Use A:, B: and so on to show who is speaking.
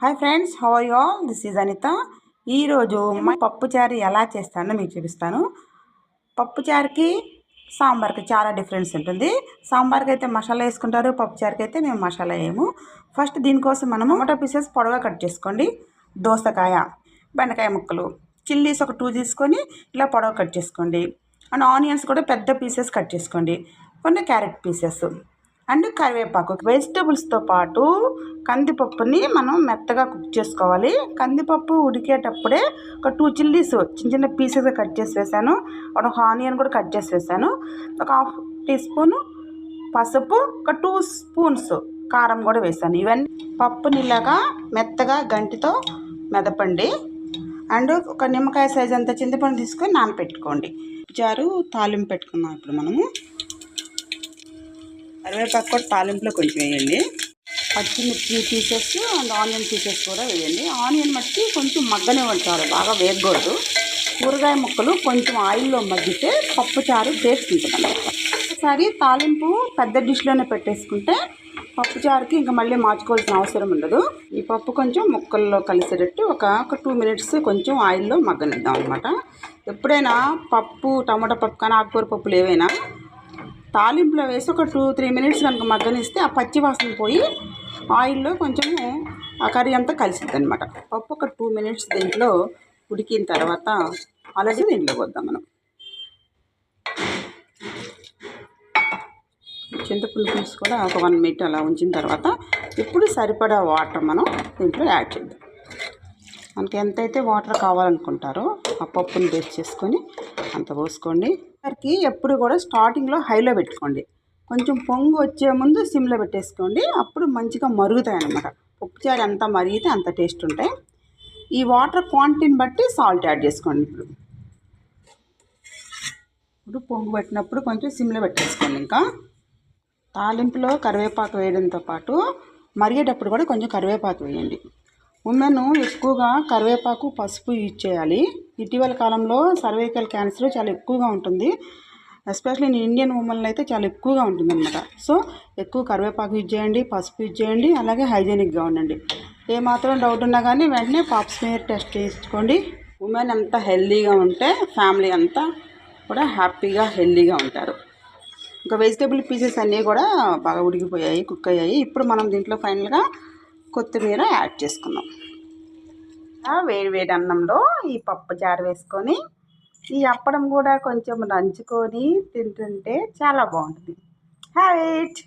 A: Hi friends, how are you all? This is Anitha. ఈరోజు పప్పుచారు ఎలా చేస్తానో మీకు చూపిస్తాను. పప్పుచారుకి సాంబార్కి చాలా డిఫరెన్స్ ఉంటుంది. సాంబార్కి అయితే మసాలా వేసుకుంటారు, పప్పుచారుకి అయితే మేము మసాలా వేయము. ఫస్ట్ దీనికోసం మనం టమాటో పీసెస్ పొడవుగా కట్ చేసుకోండి. దోసకాయ, బెండకాయ ముక్కలు, చిల్లీస్ ఒక 2 తీసుకొని ఇలా పొడవు కట్ చేసుకోండి. అండ్ ఆనియన్స్ కూడా పెద్ద పీసెస్ కట్ చేసుకోండి. కొన్ని క్యారెట్ పీసెస్ అండ్ కరివేపాకు. వెజిటబుల్స్తో పాటు కందిపప్పుని మనం మెత్తగా కుక్ చేసుకోవాలి. కందిపప్పు ఉడికేటప్పుడే ఒక 2 చిల్లీస్ చిన్న చిన్న పీసెస్గా కట్ చేసి వేసాను. ఒక ఆనియన్ కూడా కట్ చేసి వేసాను. ఒక 1/2 టీ స్పూను పసుపు, ఒక 2 స్పూన్స్ కారం కూడా వేసాను. ఇవన్నీ పప్పుని ఇలాగా మెత్తగా గంటితో మెదపండి. అండ్ ఒక నిమ్మకాయ సైజ్ అంత చింతపండు తీసుకొని నానపెట్టుకోండి. చారు తాలింపు పెట్టుకున్నాం. ఇప్పుడు మనము కరివేపాకు కూడా తాలింపులో కొంచెం వేయండి. పచ్చిమిర్చి పీసెస్ అండ్ ఆనియన్ పీసెస్ కూడా వేయండి. ఆనియన్ మట్టి కొంచెం మగ్గనివ్వండి, చాలు బాగా వేయకూడదు. కూరగాయ ముక్కలు కొంచెం ఆయిల్లో మగ్గితే పప్పుచారు టేస్ట్ ఉంటుంది. ఒకసారి తాలింపు పెద్ద డిష్లోనే పెట్టేసుకుంటే పప్పుచారుకి ఇంకా మళ్ళీ మార్చుకోవాల్సిన అవసరం ఉండదు. ఈ పప్పు కొంచెం ముక్కల్లో కలిసేటట్టు ఒక 2 మినిట్స్ కొంచెం ఆయిల్లో మగ్గనిద్దాం అనమాట. ఎప్పుడైనా పప్పు, టమాటా పప్పు కానీ ఆకుకూర పప్పులు ఏవైనా తాలింపులో వేసి ఒక 2-3 మినిట్స్ కనుక మగ్గనిస్తే ఆ పచ్చి వాసన పోయి ఆయిల్లో కొంచెము ఆ కర్రీ అంతా కలిసిద్ది అనమాట. పప్పు ఒక 2 మినిట్స్ దీంట్లో ఉడికిన తర్వాత అలాగే దీంట్లో వద్దాం మనం. చింతపులుసు పులుసు కూడా ఒక 1 మినిట్ అలా ఉంచిన తర్వాత ఇప్పుడు సరిపడా వాటర్ మనం దీంట్లో యాడ్ చేద్దాం. మనకి ఎంతైతే వాటర్ కావాలనుకుంటారో ఆ పప్పుని బేస్ట్ చేసుకొని అంత పోసుకోండి. దానికి ఎప్పుడు కూడా స్టార్టింగ్లో హైలో పెట్టుకోండి. కొంచెం పొంగు వచ్చే ముందు సిమ్లో పెట్టేసుకోండి. అప్పుడు మంచిగా మరుగుతాయి అన్నమాట. పప్పుచారు ఎంత మరిగితే అంత టేస్ట్ ఉంటాయి. ఈ వాటర్ క్వాంటిటీని బట్టి సాల్ట్ యాడ్ చేసుకోండి. ఇప్పుడు పొంగు పెట్టినప్పుడు కొంచెం సిమ్లో పెట్టేసుకోండి. ఇంకా తాలింపులో కరివేపాకు వేయడంతో పాటు మరిగేటప్పుడు కూడా కొంచెం కరివేపాకు వేయండి. ఉమెన్ ఎక్కువగా కరివేపాకు, పసుపు యూజ్ చేయాలి. ఇటీవల కాలంలో సర్వైకల్ క్యాన్సర్ చాలా ఎక్కువగా ఉంటుంది. ఎస్పెషల్లీ ఇండియన్ ఉమెన్లో అయితే చాలా ఎక్కువగా ఉంటుంది అనమాట. సో ఎక్కువ కరివేపాకు యూజ్ చేయండి, పసుపు యూజ్ చేయండి. అలాగే హైజీనిక్గా ఉండండి. ఏమాత్రం డౌట్ ఉన్నా కానీ వెంటనే పాప్ స్మియర్ టెస్ట్ చేసుకోండి. ఉమెన్ అంతా హెల్దీగా ఉంటే ఫ్యామిలీ అంతా కూడా హ్యాపీగా హెల్దీగా ఉంటారు. ఇంకా వెజిటేబుల్ పీసెస్ అన్నీ కూడా బాగా ఉడికిపోయాయి, కుక్ అయ్యాయి. ఇప్పుడు మనం దీంట్లో ఫైనల్గా కొత్తిమీర యాడ్ చేసుకుందాం. వేడి వేడి అన్నంలో ఈ పప్పు చారు వేసుకొని ఈ అప్పడం కూడా కొంచెం నంచుకొని తింటుంటే చాలా బాగుంటుంది. Have it.